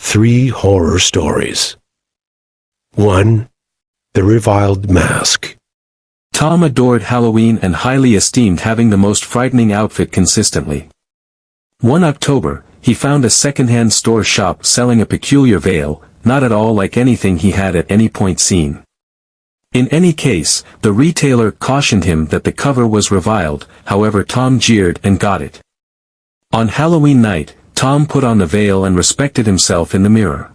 3 horror stories. 1. The Reviled Mask. Tom adored Halloween and highly esteemed having the most frightening outfit consistently. One October, he found a second-hand store shop selling a peculiar veil, not at all like anything he had at any point seen. In any case, the retailer cautioned him that the cover was reviled, however Tom jeered and got it. On Halloween night, Tom put on the veil and respected himself in the mirror.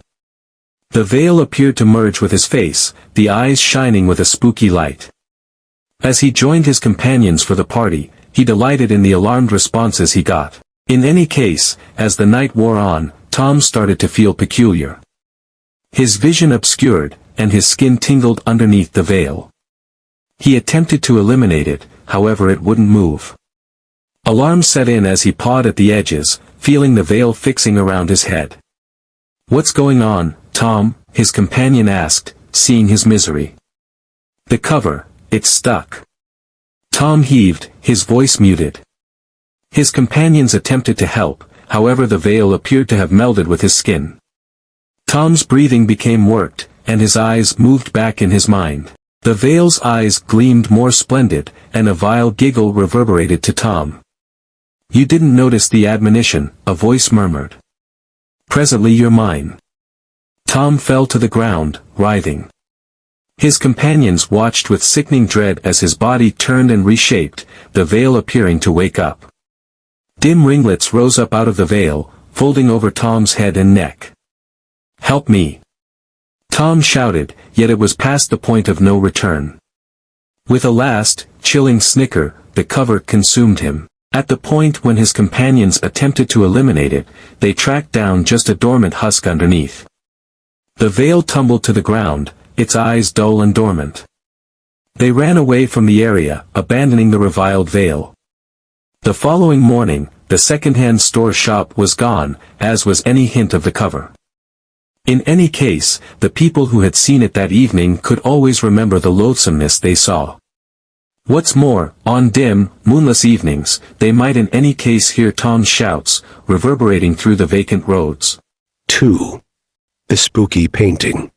The veil appeared to merge with his face, the eyes shining with a spooky light. As he joined his companions for the party, he delighted in the alarmed responses he got. In any case, as the night wore on, Tom started to feel peculiar. His vision obscured, and his skin tingled underneath the veil. He attempted to eliminate it, however it wouldn't move. Alarm set in as he pawed at the edges, feeling the veil fixing around his head. "What's going on, Tom?" his companion asked, seeing his misery. "The cover, it's stuck." Tom heaved, his voice muted. His companions attempted to help, however the veil appeared to have melded with his skin. Tom's breathing became worked, and his eyes moved back in his mind. The veil's eyes gleamed more splendid, and a vile giggle reverberated to Tom. "You didn't notice the admonition," a voice murmured. "Presently you're mine." Tom fell to the ground, writhing. His companions watched with sickening dread as his body turned and reshaped, the veil appearing to wake up. Dim ringlets rose up out of the veil, folding over Tom's head and neck. "Help me!" Tom shouted, yet it was past the point of no return. With a last, chilling snicker, the cover consumed him. At the point when his companions attempted to eliminate it, they tracked down just a dormant husk underneath. The veil tumbled to the ground, its eyes dull and dormant. They ran away from the area, abandoning the reviled veil. The following morning, the second-hand store shop was gone, as was any hint of the cover. In any case, the people who had seen it that evening could always remember the loathsomeness they saw. What's more, on dim, moonless evenings, they might in any case hear Tom's shouts, reverberating through the vacant roads. 2. The Spooky Painting.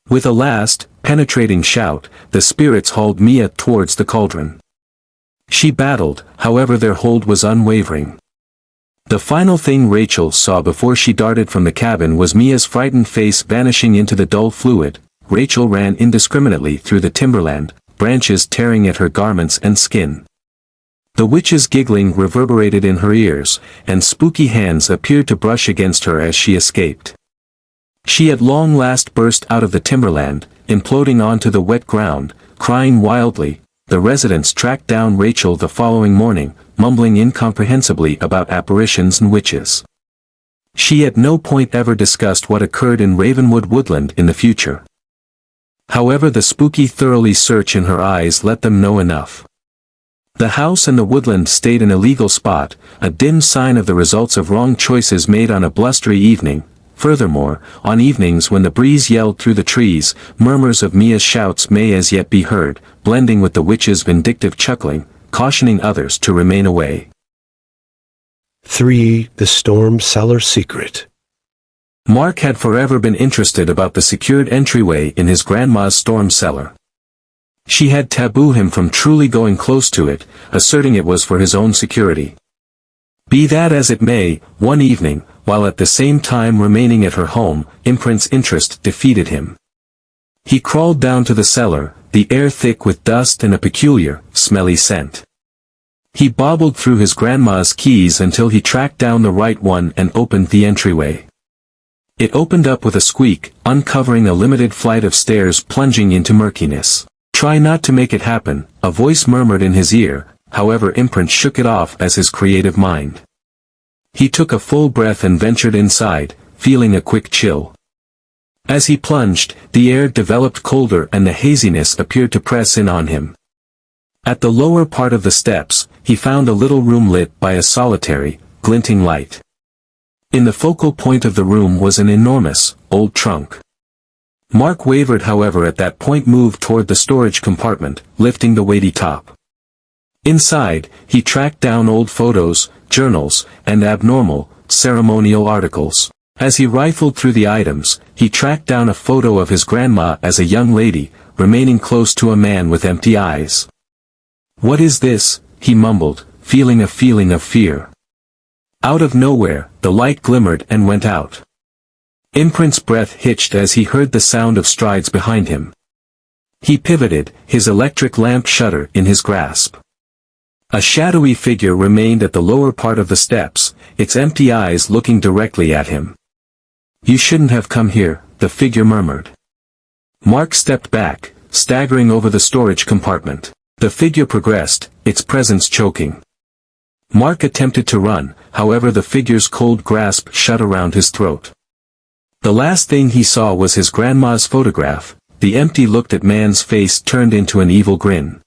With a last, penetrating shout, the spirits hauled Mia towards the cauldron. She battled, however their hold was unwavering. The final thing Rachel saw before she darted from the cabin was Mia's frightened face vanishing into the dull fluid. Rachel ran indiscriminately through the timberland, branches tearing at her garments and skin. The witch's giggling reverberated in her ears, and spooky hands appeared to brush against her as she escaped. She at long last burst out of the timberland, imploding onto the wet ground, crying wildly. The residents tracked down Rachel the following morning, mumbling incomprehensibly about apparitions and witches. She at no point ever discussed what occurred in Ravenwood Woodland in the future. However, the spooky thoroughly search in her eyes let them know enough. The house and the woodland stayed an illegal spot, a dim sign of the results of wrong choices made on a blustery evening. Furthermore, on evenings when the breeze yelled through the trees, murmurs of Mia's shouts may as yet be heard, blending with the witch's vindictive chuckling, cautioning others to remain away. 3. The Storm Cellar Secret. Mark had forever been interested about the secured entryway in his grandma's storm cellar. She had tabooed him from truly going close to it, asserting it was for his own security. Be that as it may, one evening, while at the same time remaining at her home, Imprint's interest defeated him. He crawled down to the cellar, the air thick with dust and a peculiar, smelly scent. He bobbled through his grandma's keys until he tracked down the right one and opened the entryway. It opened up with a squeak, uncovering a limited flight of stairs plunging into murkiness. "Try not to make it happen," a voice murmured in his ear, however Imprint shook it off as his creative mind. He took a full breath and ventured inside, feeling a quick chill. As he plunged, the air developed colder and the haziness appeared to press in on him. At the lower part of the steps, he found a little room lit by a solitary, glinting light. In the focal point of the room was an enormous, old trunk. Mark wavered, however, at that point moved toward the storage compartment, lifting the weighty top. Inside, he tracked down old photos, journals, and abnormal, ceremonial articles. As he rifled through the items, he tracked down a photo of his grandma as a young lady, remaining close to a man with empty eyes. "What is this?" he mumbled, feeling a feeling of fear. Out of nowhere, the light glimmered and went out. Imprint's breath hitched as he heard the sound of strides behind him. He pivoted, his electric lamp shutter in his grasp. A shadowy figure remained at the lower part of the steps, its empty eyes looking directly at him. "You shouldn't have come here," the figure murmured. Mark stepped back, staggering over the storage compartment. The figure progressed, its presence choking. Mark attempted to run, however the figure's cold grasp shut around his throat. The last thing he saw was his grandma's photograph, the empty looked at man's face turned into an evil grin.